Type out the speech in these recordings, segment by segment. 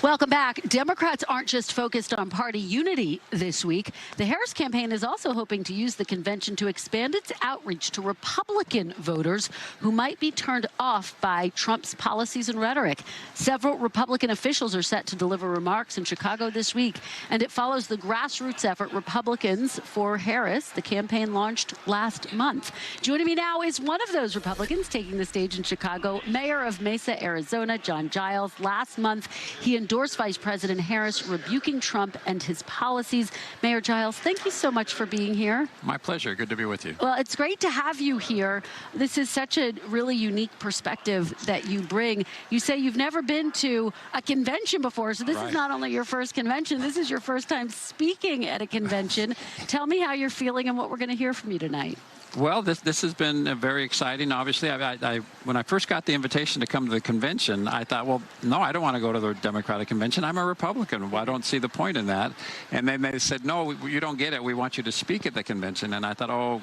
Welcome back. Democrats aren't just focused on party unity this week. The Harris campaign is also hoping to use the convention to expand its outreach to Republican voters who might be turned off by Trump's policies and rhetoric. Several Republican officials are set to deliver remarks in Chicago this week, and it follows the grassroots effort Republicans for Harris. The campaign launched last month. Joining me now is one of those Republicans taking the stage in Chicago, Mayor of Mesa, Arizona, Giles. Last month, he endorsed Vice President Harris, rebuking Trump and his policies. Mayor Giles, thank you so much for being here. My pleasure. Good to be with you. Well, it's great to have you here. This is such a really unique perspective that you bring. You say you've never been to a convention before, so this is not only your first convention, this is your first time speaking at a convention. Tell me how you're feeling and what we're going to hear from you tonight. Well, this has been very exciting. Obviously, when I first got the invitation to come to the convention, I thought, well, no, I don't want to go to the Democratic convention. I'm a Republican. Well, I don't see the point in that. And then they said, no, you don't get it. We want you to speak at the convention. And I thought, oh,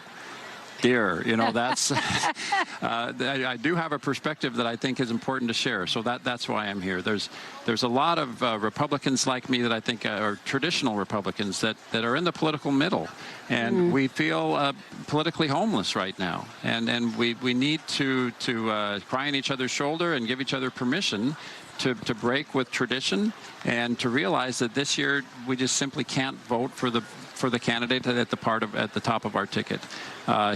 dear, you know, that's I do have a perspective that I think is important to share, so that's why I'm here. There's a lot of Republicans like me that I think are traditional Republicans that are in the political middle, and we feel politically homeless right now, and we need to cry on each other's shoulder and give each other permission to break with tradition and to realize that this year we just simply can't vote for the candidate at the top of our ticket.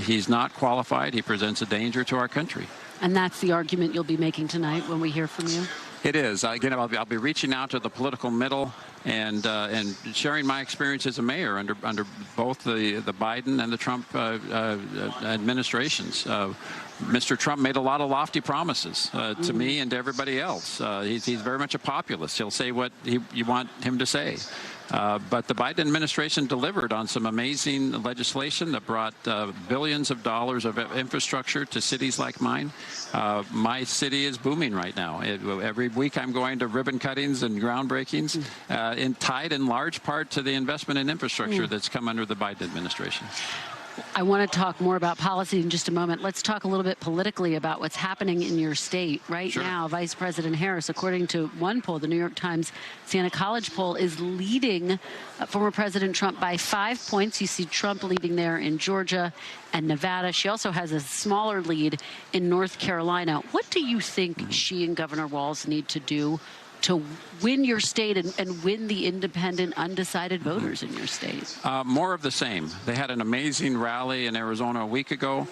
He's not qualified. He presents a danger to our country. And that's the argument you'll be making tonight when we hear from you? It is. Again, I'll be reaching out to the political middle and sharing my experience as a mayor under both the Biden and the Trump administrations. Mr. Trump made a lot of lofty promises to me and to everybody else. He's very much a populist. He'll say what you want him to say. But the Biden administration delivered on some amazing legislation that brought billions of dollars of infrastructure to cities like mine. My city is booming right now. Every week I'm going to ribbon cuttings and groundbreakings, tied in large part to the investment in infrastructure that's come under the Biden administration. I want to talk more about policy in just a moment. Let's talk a little bit politically about what's happening in your state. Right now, Vice President Harris, according to one poll, the New York Times Santa College poll, is leading former President Trump by 5 points. You see Trump leading there in Georgia and Nevada. She also has a smaller lead in North Carolina. What do you think she and Governor Walz need to do to win your state and win the independent, undecided voters in your state? More of the same. They had an amazing rally in Arizona a week ago.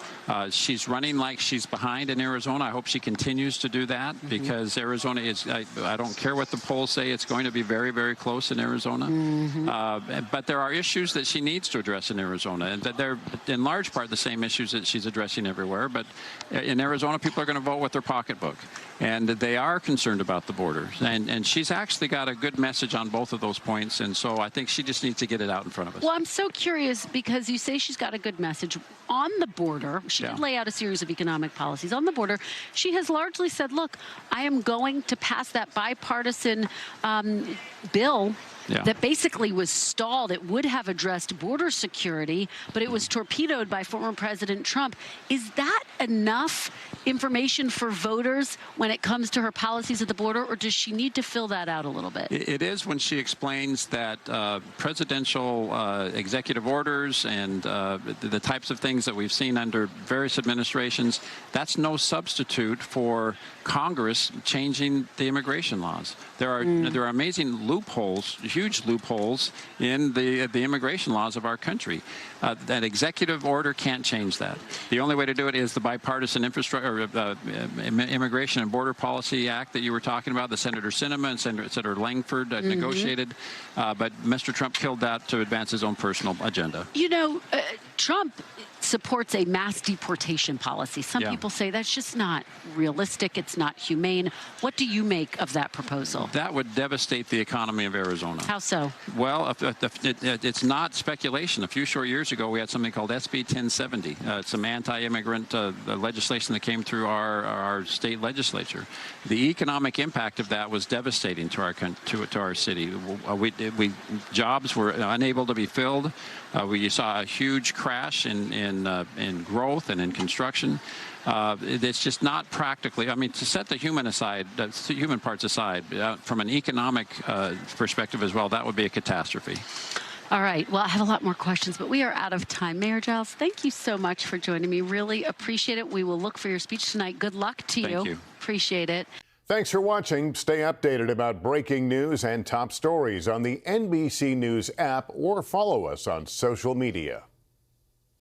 She's running like she's behind in Arizona. I hope she continues to do that because Arizona is, I don't care what the polls say, it's going to be very, very close in Arizona. But there are issues that she needs to address in Arizona, and that they're in large part the same issues that she's addressing everywhere. But in Arizona, people are going to vote with their pocketbook, and they are concerned about the border. And she's actually got a good message on both of those points, and so I think she just needs to get it out in front of us. Well, I'm so curious because you say she's got a good message. On the border, she did lay out a series of economic policies. On the border, she has largely said, look, I am going to pass that bipartisan bill that basically was stalled. It would have addressed border security, but it was torpedoed by former President Trump. Is that enough information for voters when it comes to her policies at the border, or does she need to fill that out a little bit? It is when she explains that presidential executive orders and the types of things that we've seen under various administrations, that's no substitute for Congress changing the immigration laws. There are amazing loopholes, huge loopholes in the immigration laws of our country. That executive order can't change that. The only way to do it is the bipartisan Immigration and Border Policy Act that you were talking about, that Senator Sinema and Senator Langford negotiated. But Mr. Trump killed that to advance his own personal agenda. You know, Trump supports a mass deportation policy. Some people say that's just not realistic. It's not humane. What do you make of that proposal? That would devastate the economy of Arizona. How so? Well, it's not speculation. A few short years ago, we had something called SB 1070, some anti-immigrant legislation that came through our state legislature. The economic impact of that was devastating to our city. Jobs were unable to be filled. We saw a huge crash in in growth and in construction. It's just not practically. I mean, to set the human aside, the human parts aside, from an economic perspective as well, that would be a catastrophe. All right. Well, I have a lot more questions, but we are out of time. Mayor Giles, thank you so much for joining me. Really appreciate it. We will look for your speech tonight. Good luck to you. Thank you. Appreciate it. Thanks for watching. Stay updated about breaking news and top stories on the NBC News app or follow us on social media.